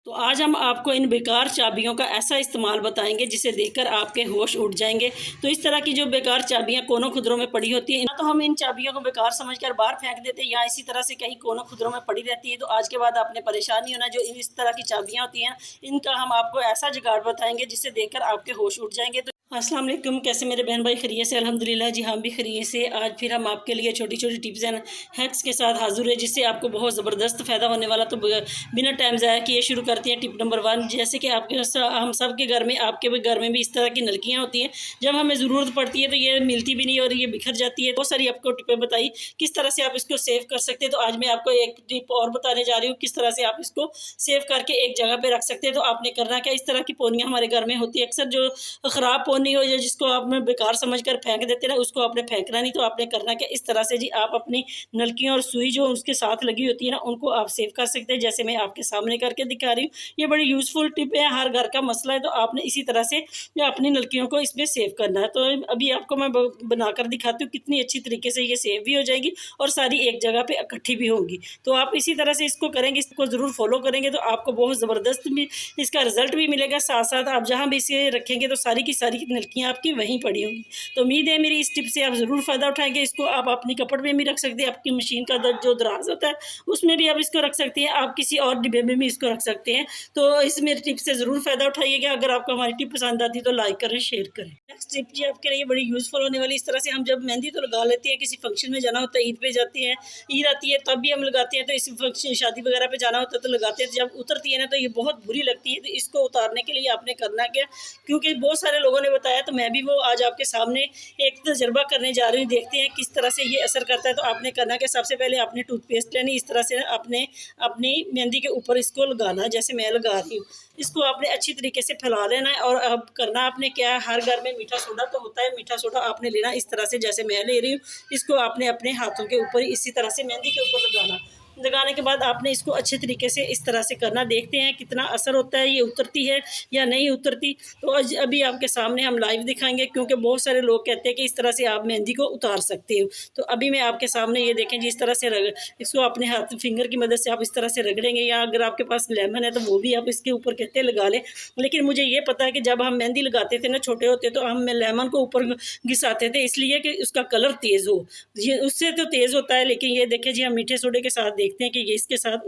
तो आज हम आपको इन बेकार चाबियों का ऐसा इस्तेमाल बताएंगे जिसे देखकर आपके होश उड़ जाएंगे। तो इस तरह की जो बेकार चाबियां कोनों खुदरों में पड़ी होती हैं, तो हम इन चाबियों को बेकार समझकर बाहर फेंक देते हैं या इसी तरह से कहीं कोनों खुदरों में पड़ी रहती है। तो आज के बाद आपने परेशान नहीं होना। जो इस तरह की चाबियां होती हैं, इनका हम आपको ऐसा जुगाड़ बताएंगे जिसे देखकर आपके होश उड़ जाएंगे। तो अस्सलाम वालेकुम, कैसे मेरे बहन भाई, खैरियत से? अल्हम्दुलिल्लाह जी, हम भी खैरियत से। आज फिर हम आपके लिए छोटी छोटी टिप्स एंड हैक्स के साथ हाजिर है जिससे आपको बहुत ज़बरदस्त फ़ायदा होने वाला। तो बिना टाइम ज़ाया किए शुरू करते हैं टिप नंबर 1। जैसे कि हम सब के घर में, आपके भी घर में भी इस तरह की नलकियाँ होती हैं। जब हमें ज़रूरत पड़ती है तो ये मिलती भी नहीं और ये बिखर जाती है। बहुत सारी आपको टिपें बताई किस तरह से आप इसको सेव कर सकते हैं। तो आज मैं आपको एक टिप और बताने जा रही हूँ किस तरह से आप इसको सेव करके एक जगह पे रख सकते हैं। तो आपने करना क्या, इस तरह की पोनियाँ हमारे घर में होती है अक्सर, जो ख़राब पोनी हो या जिसको आप में बेकार समझकर फेंक देते ना, उसको आपने फेंकना नहीं। तो आपने करना क्या, इस तरह से जी आप अपनी नलकियों और सुई जो उसके साथ लगी होती है ना, उनको आप सेव कर सकते हैं जैसे मैं आपके सामने करके दिखा रही हूँ। ये बड़ी यूज़फुल टिप है, हर घर का मसला है। तो आपने इसी तरह से अपनी नलकियों को इसमें सेव करना है। तो अभी आपको मैं बनाकर दिखाती हूँ कितनी अच्छी तरीके से ये सेव भी हो जाएगी और सारी एक जगह पे इकट्ठी भी होंगी। तो आप इसी तरह से इसको करेंगे, इसको ज़रूर फॉलो करेंगे तो आपको बहुत ज़बरदस्त भी इसका रिजल्ट भी मिलेगा। साथ साथ आप जहाँ भी इसे रखेंगे तो सारी की सारी नलकियाँ आपकी वहीं पड़ी होंगी। तो उम्मीद है मेरी इस टिप से आप ज़रूर फ़ायदा उठाएंगे। इसको आप अपनी कपड़ में भी रख सकते हैं, आपकी मशीन का जो दराज होता है उसमें भी आप इसको रख सकते हैं, आप किसी और डिब्बे में भी इसको रख सकते हैं। तो इस मेरी टिप से ज़रूर फ़ायदा उठाइएगा। अगर आपको हमारी टिप पसंद आती है तो लाइक करें, शेयर करें। नेक्स्ट टिप जी आपके लिए बड़ी यूज़फुल होने वाली। इस तरह से हम जब मेहंदी तो लगा लेते हैं, किसी फंक्शन में जाना होता है, ईद पे जाते हैं, ईद आती है तब भी हम लगाते हैं। तो इस फंक्शन शादी वगैरह पे जाना होता है तो लगाते हैं। जब उतरती है ना तो ये बहुत बुरी लगती है। तो इसको उतारने के लिए आपने करना क्या, क्योंकि बहुत सारे लोगों ने बताया तो मैं भी वो आज आपके सामने एक तजर्बा करने जा रही हूँ। देखते हैं किस तरह से ये असर करता है। तो आपने करना क्या, सबसे पहले आपने टूथपेस्ट लेनी, इस तरह से आपने अपनी मेहंदी के ऊपर इसको लगाना है जैसे मैं लगा रही हूँ। इसको आपने अच्छी तरीके से फैला लेना है। और अब करना आपने क्या है, हर घर में मीठा सोडा तो होता है, मीठा सोडा आपने लेना इस तरह से जैसे मैं ले रही हूँ। इसको आपने अपने हाथों के ऊपर इसी तरह से मेहंदी के ऊपर लगाने के बाद आपने इसको अच्छे तरीके से इस तरह से करना। देखते हैं कितना असर होता है, ये उतरती है या नहीं उतरती। तो अभी आपके सामने हम लाइव दिखाएंगे, क्योंकि बहुत सारे लोग कहते हैं कि इस तरह से आप मेहंदी को उतार सकते हो। तो अभी मैं आपके सामने ये देखें जी, इस तरह से इसको अपने हाथ फिंगर की मदद से आप इस तरह से रगड़ेंगे, या अगर आपके पास लेमन है तो वो भी आप इसके ऊपर कहते लगा लें। लेकिन मुझे ये पता है कि जब हम मेहंदी लगाते थे ना, छोटे होते, तो हम लेमन को ऊपर घिसाते थे इसलिए कि उसका कलर तेज़ हो, ये उससे तो तेज़ होता है। लेकिन ये देखें जी, हम मीठे सोडे के साथ देखते हैं कि ये इसके साथ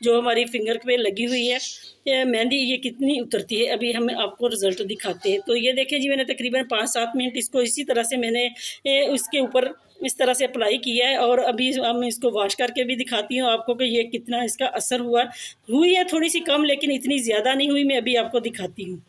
जो हमारी फिंगर पे लगी हुई है ये मेहंदी, ये कितनी उतरती है। अभी हम आपको रिजल्ट दिखाते हैं। तो ये देखें जी, मैंने तकरीबन 5-7 मिनट इसको इसी तरह से मैंने उसके ऊपर इस तरह से अप्लाई किया है। और अभी हम इसको वॉश करके भी दिखाती हूँ आपको कि ये कितना इसका असर हुई है। थोड़ी सी कम, लेकिन इतनी ज़्यादा नहीं हुई। मैं अभी आपको दिखाती हूँ।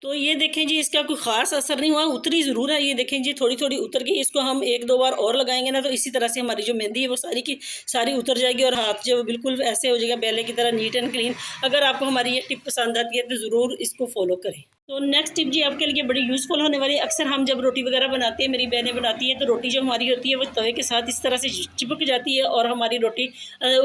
तो ये देखें जी, इसका कोई ख़ास असर नहीं हुआ, उतरी ज़रूर है। ये देखें जी, थोड़ी थोड़ी उतर गई। इसको हम 1-2 बार और लगाएंगे ना तो इसी तरह से हमारी जो मेहंदी है वो सारी की सारी उतर जाएगी और हाथ जो बिल्कुल ऐसे हो जाएगा पहले की तरह, नीट एंड क्लीन। अगर आपको हमारी ये टिप पसंद आती है तो ज़रूर इसको फॉलो करें। तो नेक्स्ट टिप जी आपके लिए बड़ी यूज़फुल होने वाली है। अक्सर हम जब रोटी वगैरह बनाते हैं, मेरी बहनें बनाती हैं, तो रोटी जो हमारी होती है वो तवे के साथ इस तरह से चिपक जाती है और हमारी रोटी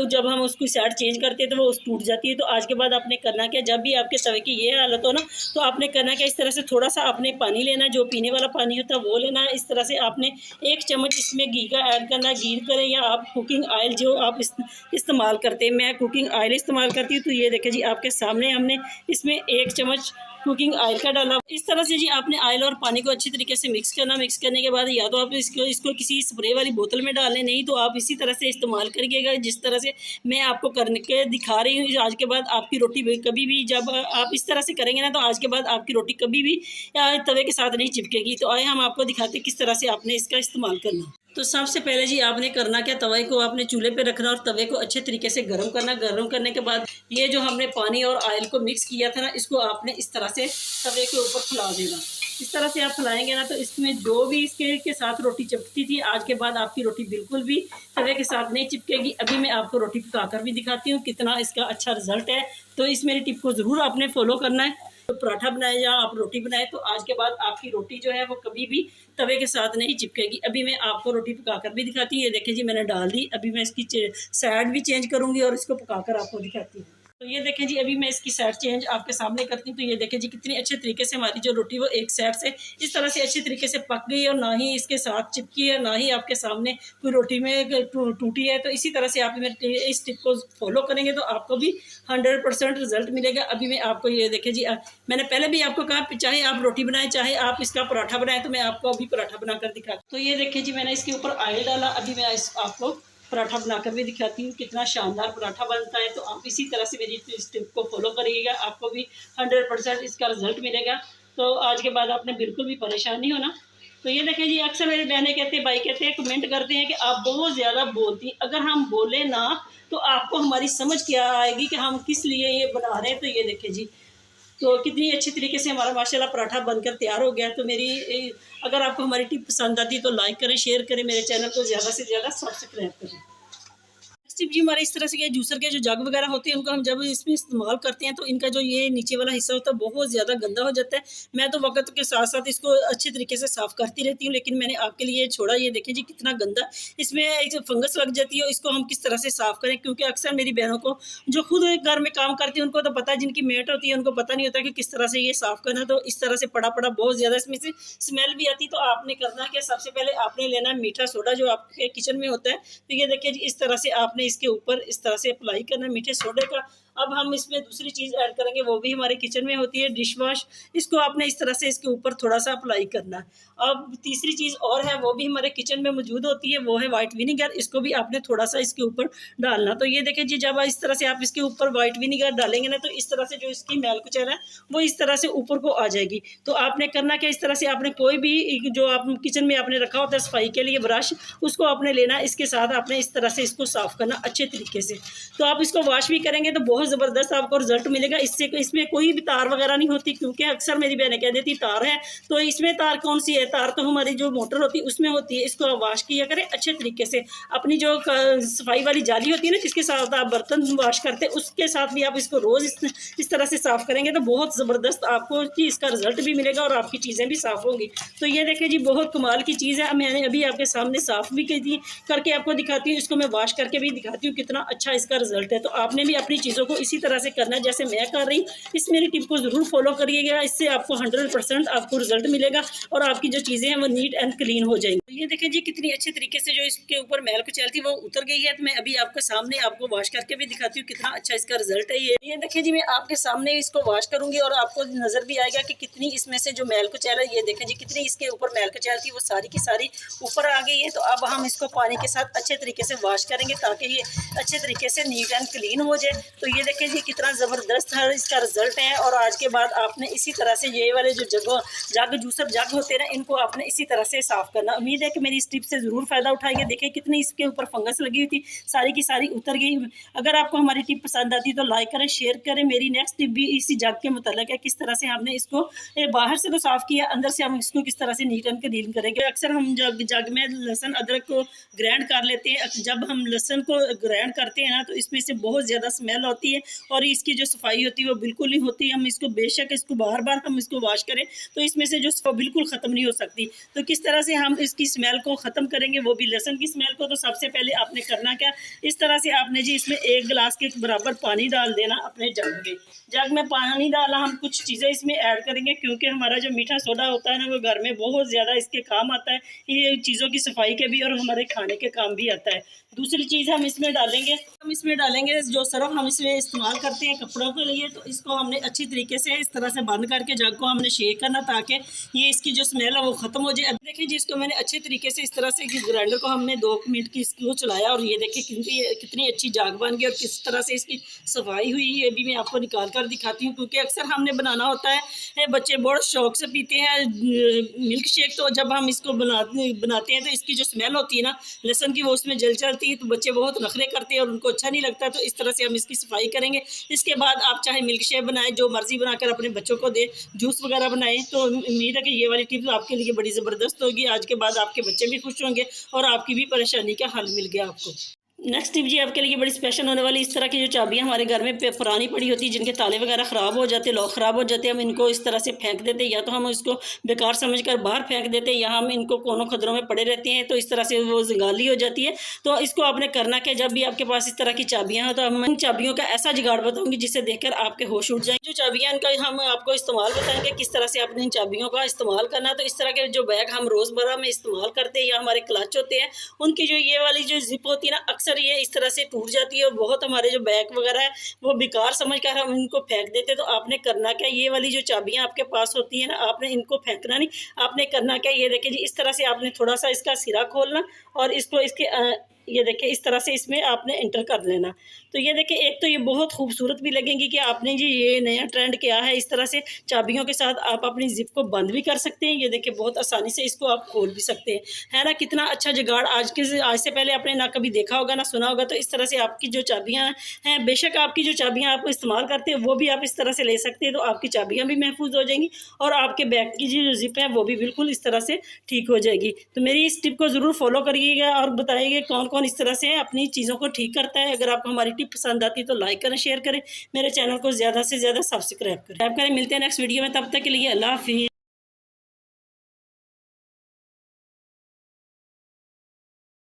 जब हम उसकी साइड चेंज करते हैं तो वो टूट जाती है। तो आज के बाद आपने करना क्या, जब भी आपके तवे की ये हालत हो ना, तो आपने करना क्या, इस तरह से थोड़ा सा आपने पानी लेना, जो पीने वाला पानी होता है वो लेना है। इस तरह से आपने 1 चम्मच इसमें घी का ऐड करना। घी करें या आप कुकिंग ऑयल जो आप इस्तेमाल करते हैं, मैं कुकिंग ऑयल इस्तेमाल करती हूँ। तो ये देखें जी, आपके सामने हमने इसमें 1 चम्मच कुकिंग ऑयल का डाला। इस तरह से जी आपने ऑयल और पानी को अच्छी तरीके से मिक्स करना। मिक्स करने के बाद या तो आप इसको किसी स्प्रे वाली बोतल में डालें, नहीं तो आप इसी तरह से इस्तेमाल करिएगा जिस तरह से मैं आपको करने के दिखा रही हूँ। आज के बाद आपकी रोटी कभी भी जब आप इस तरह से करेंगे ना, तो आज के बाद आपकी रोटी कभी भी तवे के साथ नहीं चिपकेगी। तो आए हम आपको दिखाते हैं किस तरह से आपने इसका इस्तेमाल करना। तो सबसे पहले जी आपने करना क्या, तवे को आपने चूल्हे पे रखना और तवे को अच्छे तरीके से गर्म करना। गर्म करने के बाद ये जो हमने पानी और ऑयल को मिक्स किया था ना, इसको आपने इस तरह से तवे के ऊपर फैला देना। इस तरह से आप फैलाएंगे ना तो इसमें जो भी इसके साथ रोटी चिपकती थी, आज के बाद आपकी रोटी बिल्कुल भी तवे के साथ नहीं चिपकेगी। अभी मैं आपको रोटी पकाकर भी दिखाती हूँ कितना इसका अच्छा रिजल्ट है। तो इस मेरी टिप को ज़रूर आपने फॉलो करना है। तो पराठा बनाए या आप रोटी बनाए, तो आज के बाद आपकी रोटी जो है वो कभी भी तवे के साथ नहीं चिपकेगी। अभी मैं आपको रोटी पकाकर भी दिखाती हूँ। ये देखिए जी, मैंने डाल दी। अभी मैं इसकी साइड भी चेंज करूँगी और इसको पकाकर आपको दिखाती हूँ। तो ये देखें जी, अभी मैं इसकी साइड चेंज आपके सामने करती हूँ। तो ये देखें जी, कितनी अच्छे तरीके से हमारी जो रोटी वो एक साइड से इस तरह से अच्छे तरीके से पक गई, और ना ही इसके साथ चिपकी है, ना ही आपके सामने कोई रोटी में टूटी है। तो इसी तरह से आप मेरे इस टिप को फॉलो करेंगे तो आपको भी 100% रिजल्ट मिलेगा। अभी मैं आपको ये देखें जी, मैंने पहले भी आपको कहा चाहे आप रोटी बनाएं चाहे आप इसका पराठा बनाएं, तो मैं आपको अभी पराठा बनाकर दिखा। तो ये देखें जी, मैंने इसके ऊपर ऑयल डाला। अभी मैं आपको पराठा बनाकर भी दिखाती हूँ कितना शानदार पराठा बनता है। तो आप इसी तरह से मेरी इस टिप को फॉलो करिएगा, आपको भी 100% इसका रिजल्ट मिलेगा। तो आज के बाद आपने बिल्कुल भी परेशान नहीं होना। तो ये देखें जी, अक्सर मेरी बहनें कहते हैं, भाई कहते हैं, कमेंट करते हैं कि आप बहुत ज़्यादा बोलती। अगर हम बोले ना तो आपको हमारी समझ क्या आएगी कि हम किस लिए ये बना रहे हैं। तो ये देखें जी, तो कितनी अच्छी तरीके से हमारा माशाल्लाह पराठा बनकर तैयार हो गया। तो अगर आपको हमारी टिप पसंद आती है तो लाइक करें, शेयर करें, मेरे चैनल को ज़्यादा से ज़्यादा सब्सक्राइब करें। टिप जी, हमारे इस तरह से जूसर के जो जग वगैरह होते हैं उनको हम जब इसमें इस्तेमाल करते हैं तो इनका जो ये नीचे वाला हिस्सा होता है बहुत ज़्यादा गंदा हो जाता है। मैं तो वक्त के साथ साथ इसको अच्छे तरीके से साफ़ करती रहती हूँ, लेकिन मैंने आपके लिए छोड़ा। ये देखें जी, कितना गंदा इसमें एक फंगस लग जाती है। इसको हम किस तरह से साफ़ करें, क्योंकि अक्सर मेरी बहनों को जो खुद घर में काम करती है उनको तो पता है, जिनकी मेट होती है उनको पता नहीं होता कि किस तरह से ये साफ़ करना। तो इस तरह से पड़ा पड़ा बहुत ज़्यादा इसमें से स्मेल भी आती। तो आपने करना क्या, सबसे पहले आपने लेना है मीठा सोडा जो आपके किचन में होता है। तो ये देखिए जी, इस तरह से आपने इसके ऊपर इस तरह से अप्लाई करना है मीठे सोडे का। अब हम इसमें दूसरी चीज़ ऐड करेंगे, वो भी हमारे किचन में होती है, डिश वॉश। इसको आपने इस तरह से इसके ऊपर थोड़ा सा अप्लाई करना है। अब तीसरी चीज़ और है, वो भी हमारे किचन में मौजूद होती है, वो है वाइट विनीगर। इसको भी आपने थोड़ा सा इसके ऊपर डालना। तो ये देखें जी, जब इस तरह से आप इसके ऊपर वाइट विनीगर डालेंगे ना, तो इस तरह से जो इसकी मैल कुचैल है वो इस तरह से ऊपर को आ जाएगी। तो आपने करना क्या, इस तरह से आपने कोई भी जो आप किचन में आपने रखा होता है सफाई के लिए ब्रश, उसको आपने लेना, इसके साथ आपने इस तरह से इसको साफ़ करना अच्छे तरीके से। तो आप इसको वॉश भी करेंगे तो बहुत ज़बरदस्त आपको रिजल्ट मिलेगा। इसमें कोई भी तार वगैरह नहीं होती, क्योंकि अक्सर मेरी बहनें कह देती तार है। तो इसमें तार कौन सी है, तार तो हमारी जो मोटर होती है उसमें होती है। इसको वॉश किया करें अच्छे तरीके से। अपनी जो सफाई वाली जाली होती है ना, जिसके साथ आप बर्तन वॉश करते हैं, उसके साथ भी आप इसको रोज़ इस तरह से साफ़ करेंगे तो बहुत ज़बरदस्त आपको इसका रिजल्ट भी मिलेगा और आपकी चीज़ें भी साफ़ होंगी। तो ये देखें जी, बहुत कमाल की चीज़ है। मैंने अभी आपके सामने साफ़ भी की थी, करके आपको दिखाती हूँ। इसको मैं वॉश करके भी दिखाती हूँ कितना अच्छा इसका रिजल्ट है। तो आपने भी अपनी चीज़ों को इसी तरह से करना है जैसे मैं कर रही हूँ। इस मेरी टिप को ज़रूर फॉलो करिएगा, इससे आपको 100% आपको रिजल्ट मिलेगा और आपकी जो चीज़ें हैं वो नीट एंड क्लीन हो जाएंगी। तो ये देखें जी, कितनी अच्छे तरीके से जो इसके ऊपर मैल कुचैल थी वो उतर गई है। तो मैं अभी आपके सामने आपको वॉश करके भी दिखाती हूँ कितना अच्छा इसका रिजल्ट है। ये देखें जी, मैं आपके सामने इसको वॉश करूँगी और आपको नज़र भी आएगा कि कितनी इसमें से जो मैल कुचैल है, ये देखें जी, कितनी इसके ऊपर मैल कुचैल थी वो सारी की सारी ऊपर आ गई है। तो अब हम इसको पानी के साथ अच्छे तरीके से वॉश करेंगे ताकि ये अच्छे तरीके से नीट एंड क्लीन हो जाए। तो ये देखें जी, कितना ज़बरदस्त है इसका रिजल्ट है। और आज के बाद आपने इसी तरह से ये वाले जो जग जूसर जग होते हैं ना, इनको आपने इसी तरह से साफ़ करना। उम्मीद है कि मेरी इस टिप से ज़रूर फ़ायदा उठाइए। देखें कितनी इसके ऊपर फंगस लगी हुई थी, सारी की सारी उतर गई। अगर आपको हमारी टिप पसंद आती है तो लाइक करें, शेयर करें। मेरी नेक्स्ट टिप भी इसी जग के मुताल्लिक़ है, किस तरह से हमने इसको बाहर से तो साफ़ किया, अंदर से हम इसको किस तरह से नीट एंड क्लीन करेंगे। अक्सर हम जग में लहसुन अदरक को ग्राइंड कर लेते हैं। जब हम लहसुन को ग्राइंड करते हैं ना, तो इसमें से बहुत ज़्यादा स्मेल होती है और इसकी जो सफाई होती है वो बिल्कुल नहीं होती। हम इसको बेशक इसको बार बार हम इसको वॉश करें तो इसमें से जो बिल्कुल ख़त्म नहीं हो सकती। तो किस तरह से हम इसकी स्मेल को ख़त्म करेंगे, वो भी लहसुन की स्मेल को। तो सबसे पहले आपने करना क्या, इस तरह से आपने जी इसमें 1 गिलास के बराबर पानी डाल देना अपने जग में। जग में पानी डाला, हम कुछ चीज़ें इसमें ऐड करेंगे क्योंकि हमारा जो मीठा सोडा होता है ना, वो घर में बहुत ज़्यादा इसके काम आता है। ये चीज़ों की सफाई के भी और हमारे खाने के काम भी आता है। दूसरी चीज़ हम इसमें डालेंगे जो सरफ हम इसमें इस्तेमाल करते हैं कपड़ों के लिए। तो इसको हमने अच्छी तरीके से इस तरह से बंद करके जग को हमने शेक करना ताकि ये इसकी जो स्मेल है वो ख़त्म हो जाए। अब देखिए जी, इसको मैंने अच्छे तरीके से इस तरह से ग्राइंडर को हमने 2 मिनट की इसको चलाया और ये देखिए कितनी अच्छी जाग बन गई और किस तरह से इसकी सफाई हुई। ये भी मैं आपको निकाल कर दिखाती हूँ, क्योंकि अक्सर हमने बनाना होता है, बच्चे बहुत शौक से पीते हैं मिल्क शेक। तो जब हम इसको बनाते हैं तो इसकी जो स्मेल होती है ना लहसुन की, वो उसमें जल चलती है, तो बच्चे बहुत नखरे करते हैं और उनको अच्छा नहीं लगता। तो इस तरह से हम इसकी सफाई करेंगे। इसके बाद आप चाहे मिल्क शेक बनाएं, जो मर्जी बनाकर अपने बच्चों को दे, जूस वगैरह बनाएं। तो उम्मीद है कि ये वाली टिप्स आपके लिए बड़ी ज़बरदस्त होगी। आज के बाद आपके बच्चे भी खुश होंगे और आपकी भी परेशानी का हल मिल गया आपको। नेक्स्ट टिप जी आपके लिए बड़ी स्पेशल होने वाली। इस तरह की जो चाबियां हमारे घर में पुरानी पड़ी होती है, जिनके ताले वगैरह ख़राब हो जाते, लॉक ख़राब हो जाते हैं, हम इनको इस तरह से फेंक देते हैं, या तो हम इसको बेकार समझकर बाहर फेंक देते हैं, या हम इनको कोनों खदरों में पड़े रहते हैं, तो इस तरह से वो जंगाली हो जाती है। तो इसको आपने करना क्या, जब भी आपके पास इस तरह की चाबियाँ हो तो हम इन चाबियों का ऐसा जुगाड़ बताऊँगी जिसे देखकर आपके होश उड़ जाएंगे। जो चाबियाँ इनका हम आपको इस्तेमाल बताएंगे किस तरह से आपने इन चाबियों का इस्तेमाल करना। तो इस तरह के जो बैग हम रोज़मर्रा में इस्तेमाल करते हैं या हमारे क्लच होते हैं, उनकी जो ये वाली जो जिप होती है ना, अक्सर ये इस तरह से टूट जाती है और बहुत हमारे जो बैग वगैरह है वो बेकार समझकर हम इनको फेंक देते हैं। तो आपने करना क्या, ये वाली जो चाबियां आपके पास होती है ना, आपने इनको फेंकना नहीं, आपने करना क्या, ये देखिए जी, इस तरह से आपने थोड़ा सा इसका सिरा खोलना और इसको इसके ये देखिए इस तरह से इसमें आपने एंटर कर लेना। तो ये देखिए, एक तो ये बहुत खूबसूरत भी लगेंगी कि आपने जी ये नया ट्रेंड किया है, इस तरह से चाबियों के साथ आप अपनी जिप को बंद भी कर सकते हैं। ये देखिए बहुत आसानी से इसको आप खोल भी सकते हैं, है ना। कितना अच्छा जुगाड़, आज से पहले आपने ना कभी देखा होगा ना सुना होगा। तो इस तरह से आपकी जो चाबियाँ हैं, बेशक आपकी जो चाबियाँ आप इस्तेमाल करते हैं वो भी आप इस तरह से ले सकते हैं, तो आपकी चाबियाँ भी महफूज हो जाएंगी और आपके बैग की जो जिप है वो भी बिल्कुल इस तरह से ठीक हो जाएगी। तो मेरी इस टिप को ज़रूर फॉलो करिएगा और बताइए कौन कौन इस तरह से अपनी चीज़ों को ठीक करता है। अगर आपको हमारी टिप पसंद आती है तो लाइक करें, शेयर करें, मेरे चैनल को ज़्यादा से ज़्यादा सब्सक्राइब करें। मिलते हैं नेक्स्ट वीडियो में, तब तक के लिए अल्लाह हाफिज़।